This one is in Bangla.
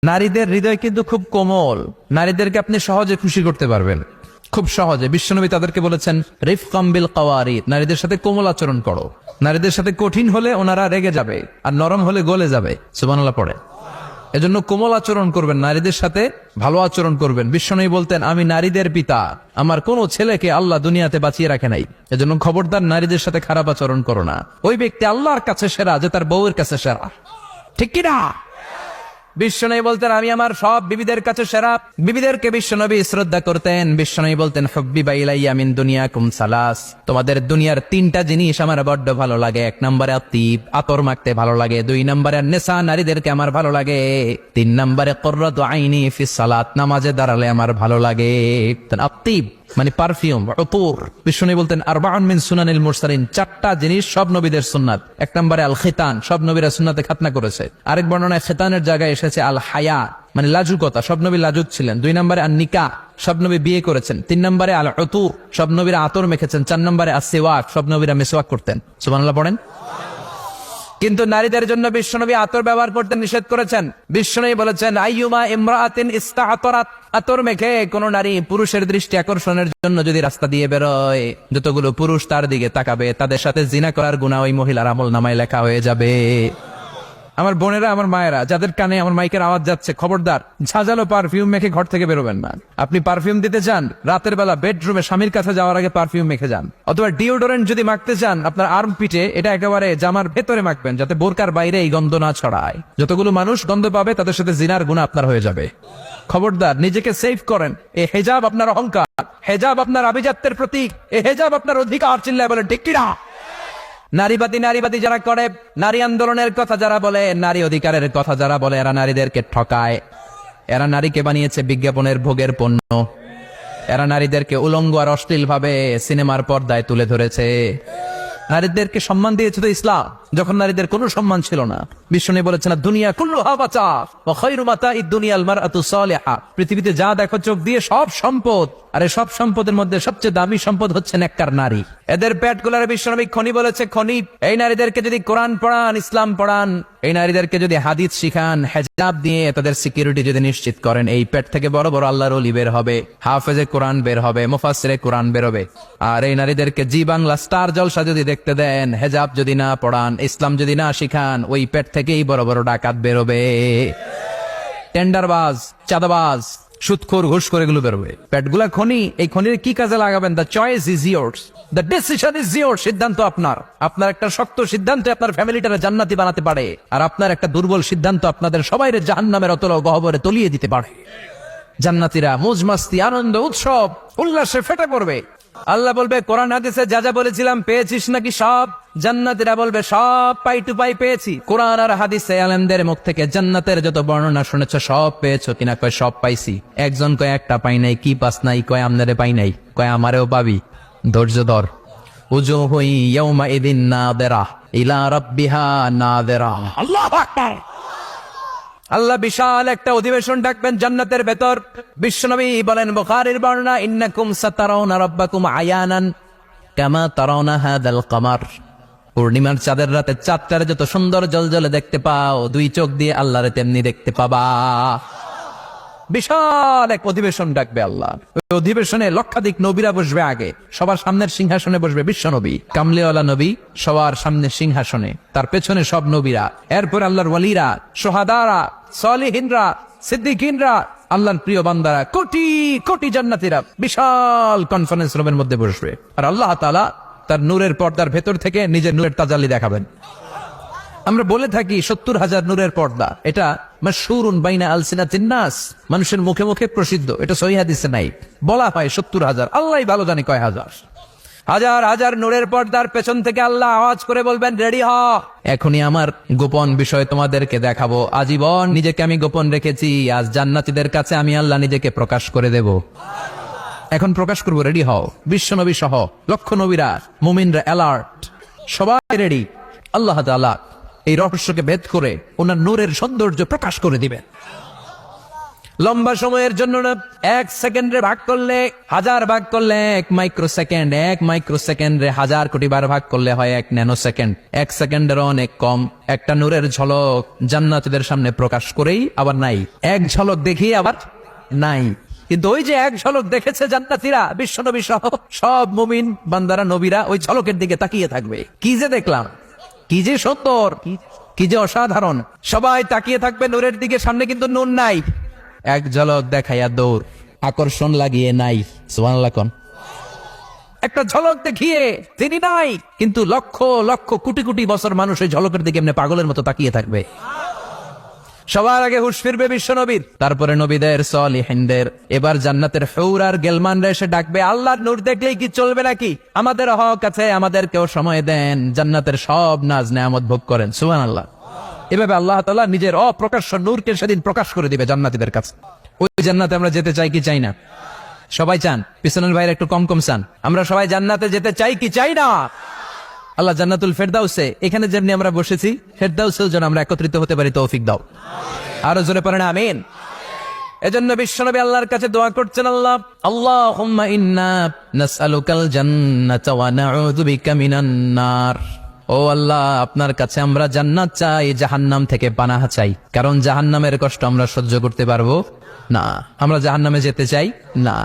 নারীদের হৃদয় কিন্তু খুব কোমল, নারীদেরকে আপনি সহজে খুশি করতে পারবেন, খুব সহজে। বিশ্বনবী তাদেরকে বলেছেন রিফকাম বিল কাওয়ারিদ, নারীদের সাথে কোমল আচরণ করো। নারীদের সাথে কঠিন হলে ওনারা রেগে যাবে, আর নরম হলে গলে যাবে। সুবহানাল্লাহ পড়ে। এজন্য কোমল আচরণ করবেন, নারীদের সাথে ভালো আচরণ করবেন। বিশ্বনবী বলতেন, আমি নারীদের পিতা, আমার কোন ছেলেকে আল্লাহ দুনিয়াতে বাঁচিয়ে রাখে নাই। এজন্য খবরদার নারীদের সাথে খারাপ আচরণ করো না। ওই ব্যক্তি আল্লাহর কাছে সেরা যে তার বউয়ের কাছে সেরা, ঠিক কিনা? বিশ্বনবী বলতেন, আমি আমার সব বিবিদের কাছে সেরা। বিবিদেরকে বিশ্বনবী শ্রদ্ধা করতেন। বিশ্বনবী বলতেন, হুব্বিবা ইলাইয়া মিন দুনিয়াকুম সালাস, তোমাদের দুনিয়ার তিনটা জিনিস আমার বড্ড ভালো লাগে। এক নম্বরে আতিব, আতর মাখতে ভালো লাগে। দুই নম্বরে নেশা, নারীদেরকে আমার ভালো লাগে। তিন নম্বরে কুররাতু আইনি ফিস সালাত, নামাজে দাঁড়ালে আমার ভালো লাগে। আতিব মানে পারফিউম, উতুর। বিশ্বনবী বলতেন, আরবাউন মিন সুনানিল মুরসালিন, চারটা জিনিস সব নবীদের সুন্নাত। এক নম্বরে আল খিতান, সব নবীরা সুন্নাতে খাতনা করেছে। আরেক বর্ণনায় খিতানের জায়গায় এসেছে আল হায়া, মানে লাজুকতা, সব নবী লাজুক ছিলেন। দুই নম্বরে আন নিকাহ, সব নবী বিয়ে করেছেন। তিন নম্বরে আল উতুর, সব নবীরা আতর মেখেছেন। চার নম্বরে আসিওয়াক, সব নবীরা মিসওয়াক করতেন। সুবহানাল্লাহ পড়েন। কিন্তু নারীদের জন্য বিশ্বনবী আতর ব্যবহার করতে নিষেধ করেছেন। বিশ্বনবী বলেছেন, আইয়ুমা ইমরাআতিন ইস্তাআতারাত, আতর মেখে কোন নারী পুরুষের দৃষ্টি আকর্ষণের জন্য যদি রাস্তা দিয়ে বেরোয়, যতগুলো পুরুষ তার দিকে তাকাবে তাদের সাথে জিনা করার গুনাহ ওই মহিলার আমলনামায় লেখা হয়ে যাবে। আমার বোনেরা, আমার মায়েরা, যাদের কানে আমার মাইকের আওয়াজ যাচ্ছে, খবরদার ঝাঁঝালো পারফিউম মেখে ঘর থেকে বেরোবেন না। আপনি পারফিউম দিতে চান, রাতের বেলা বেডরুমে স্বামীর কাছে যাওয়ার আগে পারফিউম মেখে যান। অথবা ডিওডোরেন্ট যদি মাখতে চান, আপনার আর্ম পিটে এটা একেবারে জামার ভেতরে মাখবেন, যাতে বোরকার বাইরে এই গন্ধ না ছড়ায়। যতগুলো মানুষ গন্ধ পাবে তাদের সাথে জিনার গুনাহ আপনার হয়ে যাবে। খবরদার নিজেকে সেভ করেন। এই হেজাব আপনার অহংকার, হেজাব আপনার আভিজাত্যের প্রতীক, এই হেজাব আপনার অধিকার। চিল্লায় বলেন ঠিক কিনা? নারীবাদী যারা করে, নারী আন্দোলনের কথা যারা বলে, নারী অধিকারের কথা যারা বলে, এরা নারীদেরকে ঠকায়। এরা নারীকে বানিয়েছে বিজ্ঞাপনের ভোগের পণ্য। এরা নারীদেরকে উলঙ্গ আর অশ্লীল ভাবে সিনেমার পর্দায় তুলে ধরেছে। নারীদেরকে সম্মান দিয়েছে তো ইসলাম, যখন নারীদের কোনো সম্মান ছিল না। বিশ্বনবী বলেছেন, দুনিয়া কুল্লুহা মাতা ওয়া খায়রু মাতাইদ দুনিয়াল মারআতু সালিহা, পৃথিবীতে যা দেখো চোখ দিয়ে সব সম্পদ, আর এই সব সম্পদের মধ্যে সবচেয়ে দামি সম্পদ হচ্ছে নেককার নারী। এদের পেটগুলোর বিশ্বনবী খনি বলেছে, খনি। এই নারীদেরকে যদি কোরআন পড়ান, ইসলাম পড়ান, এই নারীদেরকে যদি হাদিস শিখান, হেজাব দিয়ে তাদের সিকিউরিটি যদি নিশ্চিত করেন, এই পেট থেকে বড় বড় আল্লাহর ওলি বের হবে, হাফেজে কোরআন বের হবে, মুফাসসিরে কোরআন বের হবে। আর এই নারীদেরকে জি বাংলা স্টার জলসা যদি দেখতে দেন, হেজাব যদি না পড়ান, ইসলাম যদি না শিখান, ওই পেট থেকেই বড় বড় ডাকাত বেরোবে, টেন্ডারবাজ, চাঁদাবাজ, সুদখোর, ঘুষখোর, এগুলো বেরোবে। পেটগুলা খনি। এই খনির কি কাজে লাগাবেন? The choice is years, the decision is years. সিদ্ধান্ত আপনার। আপনার একটা শক্ত সিদ্ধান্ত আপনার ফ্যামিলিটারে জান্নাতি বানাতে পারে, আর আপনার একটা দুর্বল সিদ্ধান্ত আপনাদের সবাইরে জাহান্নামের অতল গহ্বরে তলিয়ে দিতে পারে। জান্নাতীরা মৌজ মাস্তি, আনন্দ, উৎসব, উল্লাসে ফেটে পড়বে। আল্লাহ বলবে, কোরআন হাদিসে যা যা বলেছিলাম পেয়েছিস নাকি সব? জান্নাতীরা বলবে, সব পাই টু পাই পেয়েছি। কোরআন আর হাদিসে আলেমদের মুখ থেকে জান্নাতের যত বর্ণনা শুনেছ সব পেয়েছো কিনা? কয় সব পাইছি। একজন কয় একটা পাই নাই। কি পাস নাই? কয় আমনারে পাই নাই। কয় আমারেও পাবি, ধৈর্য ধর। উজুহু ইয়াউমা ইদিন নাদিরা ইলা রাব্বিহা নাদিরা। আল্লাহু আকবার। আল্লাহ বিশাল একটা অধিবেশন ডাকবেন জান্নাতের ভেতর। বিশ্বনবী বলেন, বুখারীর বর্ণনা, ইন্নাকুম সাতারাউনা রাব্বাকুম আয়ানান কামা তারাউনা হাদাল কামার। পূর্ণিমার চাঁদের রাতে চাঁদটারে যত সুন্দর জলজলে দেখতে পাও, দুই চোখ দিয়ে আল্লাহরে তেমনি দেখতে পাবা। বিশাল এক অধিবেশন ডাকবে আল্লাহ। ওই অধিবেশনে লক্ষাধিক নবীরা বসবে। আগে সবার সামনের সিংহাসনে বসবে বিশ্বনবী, কামলিওয়ালা নবী, সবার সামনে সিংহাসনে, তার পেছনে সব নবীরা। এরপর আল্লাহর ওয়ালিরা, সোহাদারা, সালিহিনরা, সিদ্দিকিনরা, আল্লাহর প্রিয় বান্দারা, কোটি কোটি জান্নাতীরা বিশাল কনফারেন্স রুমের মধ্যে বসবে। আর আল্লাহ তাআলা তার নূরের পর্দার ভেতর থেকে নিজের নূরের তাজাল্লি দেখাবেন। আমরা বলে থাকি 70,000 নূরের পর্দা, এটা মাশহুরুন বাইনা আলসিনাতিন নাস, মানুষের মুখে মুখে প্রসিদ্ধ। এটা সহিহ হাদিসে নাই, বলা হয় 70,000। আল্লাহই ভালো জানে কয় হাজার। হাজার হাজার নূরের পর্দার পেছন থেকে আল্লাহ আওয়াজ করে বলবেন, রেডি হ, এখনই আমার গোপন বিষয় তোমাদেরকে দেখাবো। আজীবন নিজেকে আমি গোপন রেখেছি, আজ জান্নাতীদের কাছে আমি আল্লাহ নিজেকে প্রকাশ করে দেব। এখন প্রকাশ করবো, রেডি হও। বিশ্বনবী সহ লক্ষ নবীরা, মুমিনরা অ্যালার্ট, সবাই রেডি। আল্লাহ তাআলা এই রহস্যকে ভেদ করে ওনার নূরের সৌন্দর্য প্রকাশ করে দিবেন। লম্বা সময়ের জন্য না, 1 সেকেন্ডে ভাগ করলে 1000 ভাগ করলে 1 মাইক্রোসেকেন্ড, 1 মাইক্রোসেকেন্ডে 1000 কোটি বার ভাগ করলে হয় 1 ন্যানো সেকেন্ড। 1 সেকেন্ডের অনেক কম একটা নূরের ঝলক জান্নাতীদের সামনে প্রকাশ করেই আবার নাই, এক ঝলক দেখিয়ে আবার নাই। কিন্তু ওই যে এক ঝলক দেখেছে জান্নাতীরা, বিশ্বনবী সহ সব মুমিন বান্দারা নবীরা ওই ঝলকের দিকে তাকিয়ে থাকবে। কি যে দেখলাম, কি যে সুন্দর, কি যে অসাধারণ, সবাই তাকিয়ে থাকবে নূরের দিকে। সামনে কিন্তু নূর নাই, এক ঝলক দেখাইয়া দৌড়, আকর্ষণ লাগিয়ে নাই। সুবহানাল্লাহ কোন একটা ঝলক দেখিয়ে তিনি নাই, কিন্তু লক্ষ লক্ষ কোটি কোটি বছর মানুষ ওই ঝলকের দিকে এমনি পাগলের মতো তাকিয়ে থাকবে। সবার আগে হুঁশ ফিরবে বিশ্ব নবীর, তারপরে নবীদের, সলিহিনদের। এবার জান্নাতের হুর আর গেলমানরা এসে ডাকবে, আল্লাহর নূর দেখলেই কি চলবে নাকি? আমাদের হক আছে, আমাদেরকেও সময় দেন, জান্নাতের সব নাজ নেয়ামত ভোগ করেন। সুবহানাল্লাহ। এভাবে আল্লাহ তাআলা নিজের অপ্রকাশ্য নূরকে সেদিন প্রকাশ করে দিবে জান্নাতীদের কাছে। ওই জান্নাতে আমরা যেতে চাই কি চাই না? সবাই চান? পিছনের ভাইরা একটু কম কম চান। আমরা সবাই জান্নাতে যেতে চাই কি চাই না? আল্লাহ জান্নাতুল ফেরদাউসে, এখানে যেমনি আমরা বসেছি, ফেরদাউসেও যেন আমরা একত্রিত হতে পারি, তৌফিক দাও। আরো জোরে পড়েন আমিন। এজন্য বিশ্বনবী আল্লাহর কাছে দোয়া করছেন, আল্লাহ আল্লাহুম্মা ইন্না নাসআলুকাল জান্নাতা ওয়া নাউযু বিকা মিনান নার। ও আল্লাহ, আপনার কাছে আমরা জান্নাত চাই, জাহান্নাম থেকে পানাহ চাই, কারণ জাহান্নামের কষ্ট আমরা সহ্য করতে পারবো না। আমরা জাহান্নামে যেতে চাই না।